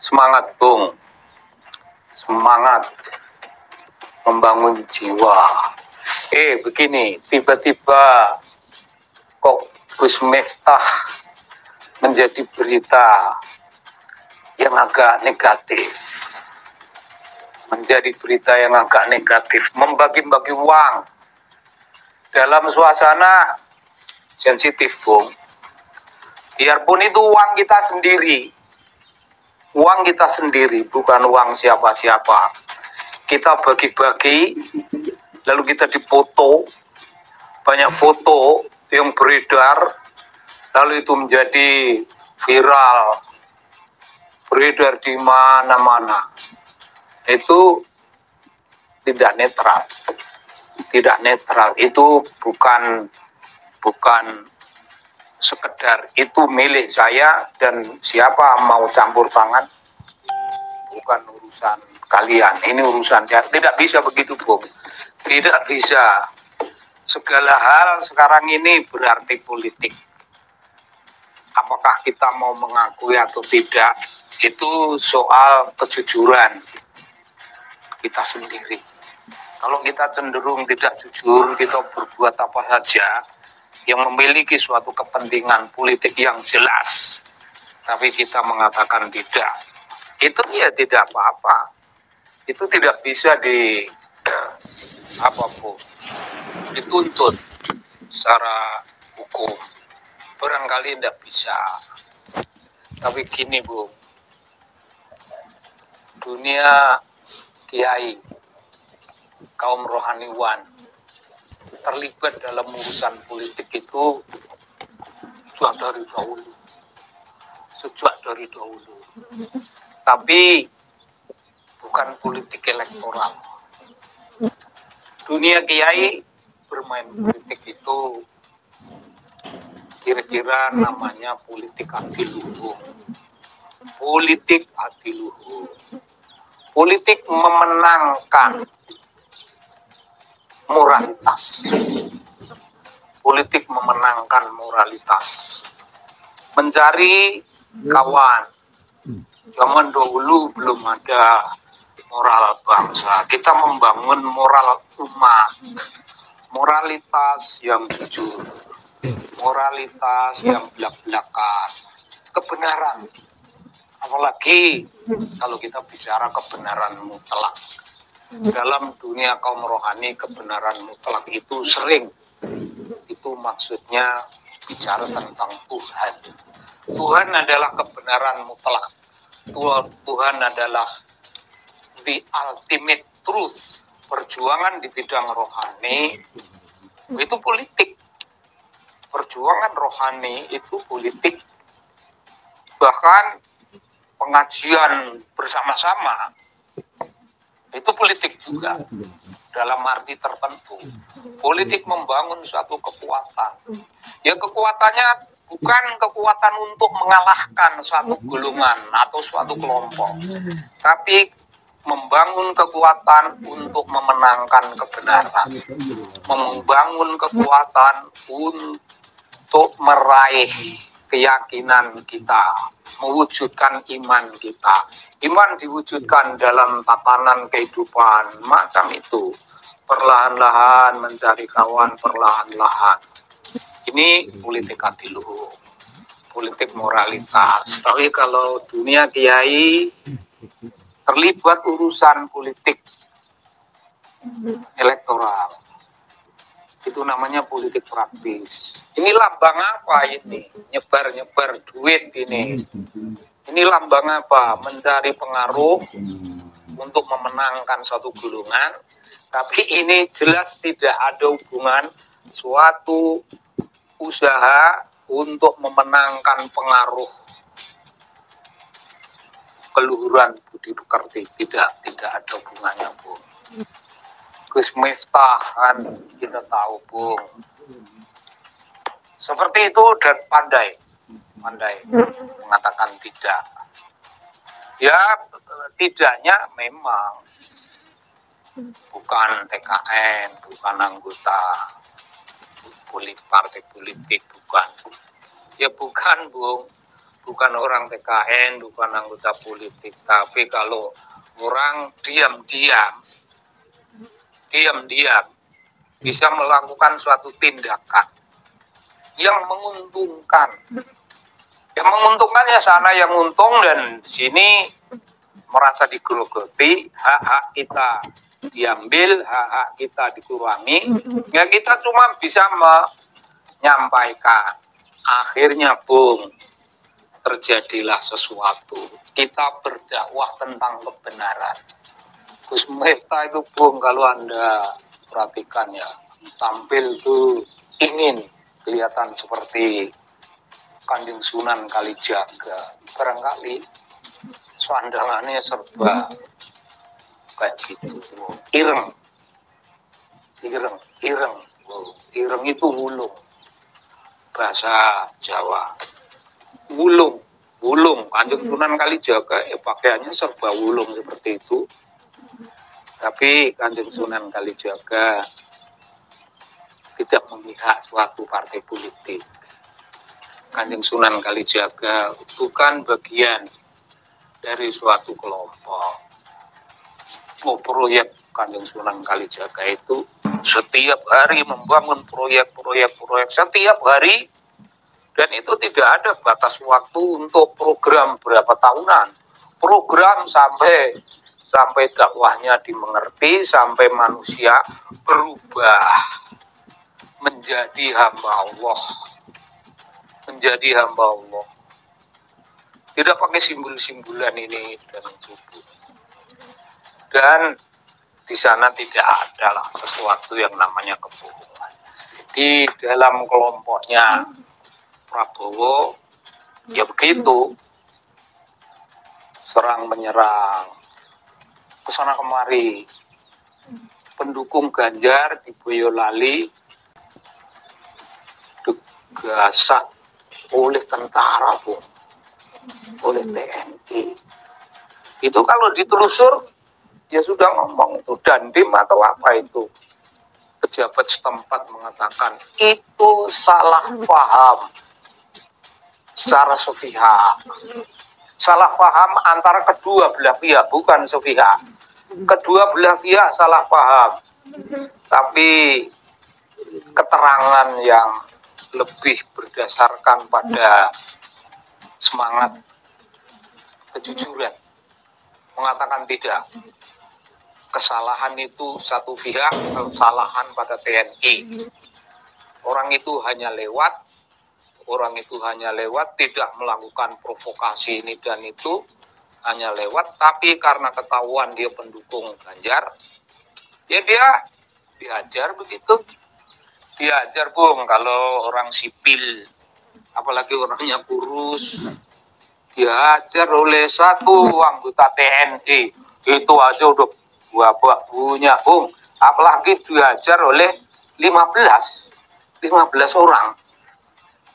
Semangat, Bung. Semangat membangun jiwa. Begini, tiba-tiba kok Gus Miftah menjadi berita yang agak negatif. Menjadi berita yang agak negatif. Membagi-bagi uang dalam suasana sensitif, Bung. Biarpun itu uang kita sendiri. Uang kita sendiri, bukan uang siapa-siapa. Kita bagi-bagi, lalu kita dipoto, banyak foto yang beredar, lalu itu menjadi viral, beredar di mana-mana. Itu tidak netral. Tidak netral, itu bukan sekedar itu milik saya dan siapa mau campur tangan, bukan urusan kalian, ini urusan saya. Tidak bisa begitu, Bung. Tidak bisa. Segala hal sekarang ini berarti politik. Apakah kita mau mengakui atau tidak, itu soal kejujuran kita sendiri. Kalau kita cenderung tidak jujur, kita berbuat apa saja yang memiliki suatu kepentingan politik yang jelas, tapi kita mengatakan tidak, itu ya tidak apa-apa. Itu tidak bisa dituntut secara hukum. Barangkali tidak bisa. Tapi gini, Bung, dunia kiai, kaum rohaniwan terlibat dalam urusan politik itu sejak dari dahulu. Tapi bukan politik elektoral. Dunia kiai bermain politik itu kira-kira namanya politik adiluhung. Politik adiluhung. Politik memenangkan moralitas. Politik memenangkan moralitas. Mencari kawan. Zaman dahulu belum ada moral bangsa. Kita membangun moral umat. Moralitas yang jujur. Moralitas yang belak-belakan. Kebenaran. Apalagi kalau kita bicara kebenaran mutlak. Dalam dunia kaum rohani, kebenaran mutlak itu sering. Itu maksudnya bicara tentang Tuhan. Tuhan adalah kebenaran mutlak. Tuhan adalah the ultimate truth. Perjuangan di bidang rohani itu politik. Perjuangan rohani itu politik. Bahkan pengajian bersama-sama itu politik juga, dalam arti tertentu. Politik membangun suatu kekuatan. Ya, kekuatannya bukan kekuatan untuk mengalahkan suatu golongan atau suatu kelompok, tapi membangun kekuatan untuk memenangkan kebenaran. Membangun kekuatan untuk meraih keyakinan kita, mewujudkan iman kita. Iman diwujudkan dalam tatanan kehidupan macam itu. Perlahan-lahan mencari kawan, perlahan-lahan. Ini politik adiluhung, politik moralitas. Tapi kalau dunia kiai terlibat urusan politik elektoral, itu namanya politik praktis. Ini lambang apa ini? Nyebar-nyebar duit ini. Ini lambang apa? Mencari pengaruh untuk memenangkan suatu golongan. Tapi ini jelas tidak ada hubungan suatu usaha untuk memenangkan pengaruh keluhuran budi pekerti. Tidak ada hubungannya, Bung. Gus Miftah kan kita tahu, Bung. Seperti itu dan pandai mengatakan tidak. Ya, tidaknya memang bukan TKN, bukan anggota partai politik, bukan. Ya bukan, Bung. bukan orang TKN, bukan anggota politik, tapi kalau orang diam-diam bisa melakukan suatu tindakan yang menguntungkan. Yang menguntungkan ya sana yang untung, dan sini merasa digerogoti, hak-hak kita diambil, hak-hak kita dikurangi. Ya kita cuma bisa menyampaikan. Akhirnya terjadilah sesuatu. Kita berdakwah tentang kebenaran. Gus Miftah itu kalau Anda perhatikan ya, tampil tuh ingin kelihatan seperti Kanjeng Sunan Kalijaga. Barangkali sandangannya serba kayak gitu. Ireng. Ireng itu wulung. Bahasa Jawa. Wulung. Kanjeng Sunan Kalijaga pakaiannya serba wulung seperti itu. Tapi Kanjeng Sunan Kalijaga tidak memihak suatu partai politik. Kanjeng Sunan Kalijaga bukan bagian dari suatu kelompok. Proyek Kanjeng Sunan Kalijaga itu setiap hari membangun proyek setiap hari, dan itu tidak ada batas waktu untuk program berapa tahunan. Program sampai dakwahnya dimengerti, sampai manusia berubah menjadi hamba Allah. Tidak pakai simbol-simbolan ini dan itu. Dan di sana tidak ada lah sesuatu yang namanya kebohongan. Di dalam kelompoknya Prabowo ya begitu, serang menyerang kesana kemari. Pendukung Ganjar di Boyolali digasak oleh tentara, oleh TNI. Itu kalau ditelusur ya sudah ngomong itu Dandim atau apa itu, pejabat setempat mengatakan itu salah paham secara sepihak. Salah paham antara kedua belah pihak, bukan sepihak. Kedua belah pihak salah paham, tapi keterangan yang lebih berdasarkan pada semangat kejujuran mengatakan tidak. Kesalahan itu satu pihak, kesalahan pada TNI. Orang itu hanya lewat, tidak melakukan provokasi ini dan itu, hanya lewat, tapi karena ketahuan dia pendukung Ganjar, ya dia dihajar begitu. Dihajar kalau orang sipil, apalagi orangnya kurus, dihajar oleh satu anggota TNI, itu aja udah buah-buahnya, apalagi dihajar oleh 15 orang.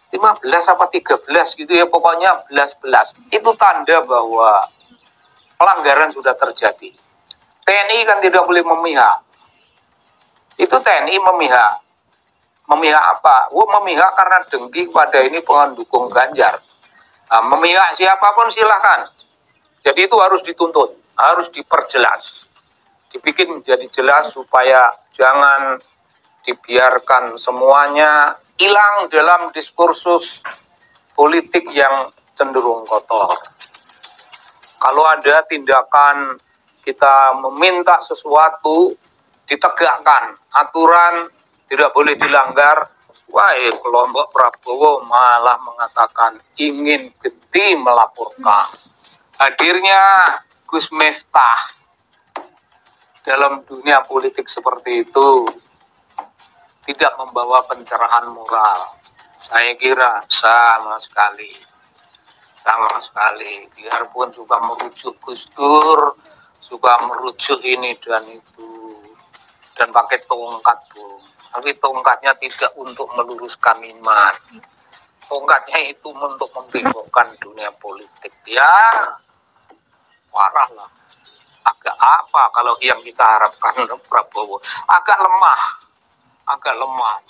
15 apa 13 gitu ya, pokoknya 11. Itu tanda bahwa pelanggaran sudah terjadi. TNI kan tidak boleh memihak. Itu TNI memihak. Memihak apa? Memihak karena dengki pada ini pendukung Ganjar. Nah, memihak siapapun silahkan. Jadi itu harus dituntut, harus diperjelas. Dibikin menjadi jelas supaya jangan dibiarkan semuanya hilang dalam diskursus politik yang cenderung kotor. Kalau ada tindakan kita meminta sesuatu ditegakkan, aturan tidak boleh dilanggar, kelompok Prabowo malah mengatakan ingin geti melaporkan. Hadirnya Gus Miftah dalam dunia politik seperti itu tidak membawa pencerahan moral. Saya kira sama sekali. Biarpun suka merujuk Gus Dur, suka merujuk ini dan itu, dan pakai tongkat, tapi tongkatnya tidak untuk meluruskan iman. Tongkatnya itu untuk membingungkan dunia politik. Ya, parah lah. Agak apa kalau yang kita harapkan Prabowo? Agak lemah.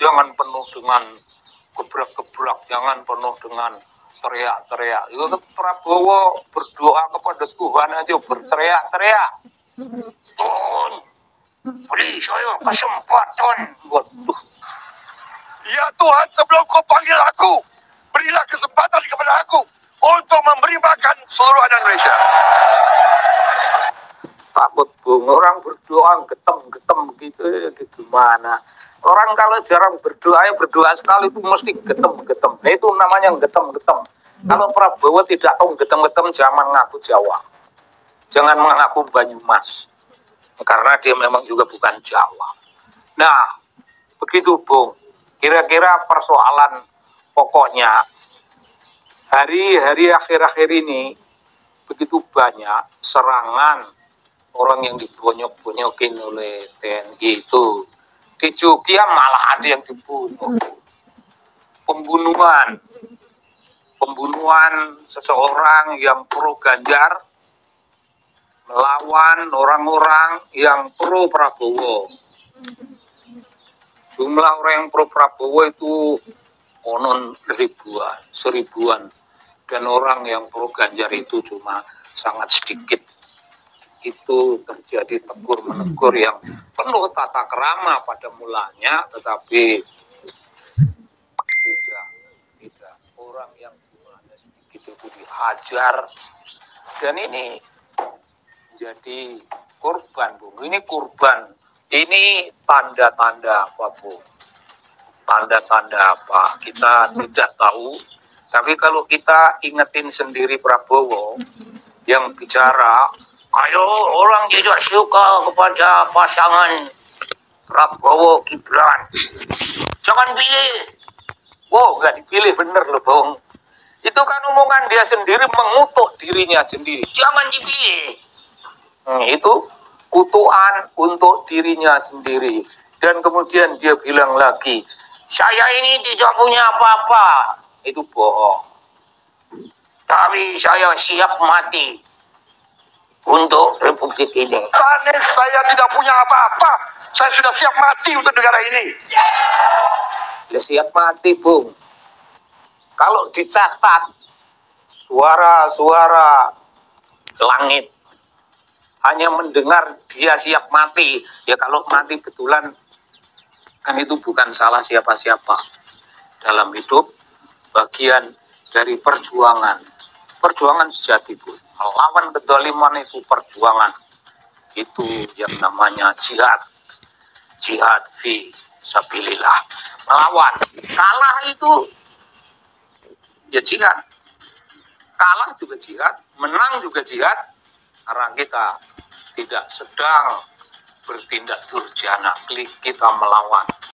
Jangan penuh dengan gebrak-gebrak, jangan penuh dengan teriak-teriak. Itu Prabowo berdoa kepada Tuhan aja berteriak-teriak. Tuhan, beri saya kesempatan. Waduh. Ya Tuhan, sebelum kau panggil aku, berilah kesempatan kepada aku untuk memberi makan seluruh anak Indonesia. Takut bung, orang berdoa getem-getem gitu, gimana? Orang kalau jarang berdoa, ya berdoa sekali itu mesti getem-getem. Nah, itu namanya getem-getem. Kalau Prabowo tidak tahu getem-getem, jangan mengaku Jawa. Jangan mengaku Banyumas. Karena dia memang juga bukan Jawa. Nah, begitu bung. Kira-kira persoalan pokoknya hari-hari akhir-akhir ini begitu banyak serangan orang yang dibonyok-bonyokin oleh TNI itu. Di Jogja malah ada yang dibunuh. Pembunuhan seseorang yang pro Ganjar melawan orang-orang yang pro Prabowo. Jumlah orang yang pro Prabowo itu konon seribuan. Dan orang yang pro Ganjar itu cuma sangat sedikit. Itu terjadi tegur-menegur yang penuh tata krama pada mulanya, tetapi tidak. Orang yang jumlahnya sedikit itu dihajar. Dan ini jadi korban, Bung. Ini korban. Ini tanda-tanda apa, Bu? Tanda-tanda apa? Kita tidak tahu. Tapi kalau kita ingetin sendiri Prabowo yang bicara, ayo orang tidak suka kepada pasangan Prabowo Gibran, jangan pilih. Wow, nggak dipilih bener loh, Bung. Itu kan omongan dia sendiri mengutuk dirinya sendiri. Jangan dipilih. Itu kutukan untuk dirinya sendiri. Dan kemudian dia bilang lagi, saya ini tidak punya apa-apa. Itu bohong. Tapi saya siap mati untuk Republik ini. Anies, saya tidak punya apa-apa. Saya sudah siap mati untuk negara ini. Ya siap mati, Bung. Kalau dicatat suara-suara langit, hanya mendengar dia siap mati. Ya kalau mati betulan, kan itu bukan salah siapa-siapa. Dalam hidup, bagian dari perjuangan. Perjuangan sejati, Bu. Melawan kedoliman itu perjuangan. Itu yang namanya jihad. Jihad fi sabilillah. Melawan. Kalah itu ya jihad. Kalah juga jihad. Menang juga jihad. Karena kita tidak sedang bertindak durjana, kita melawan.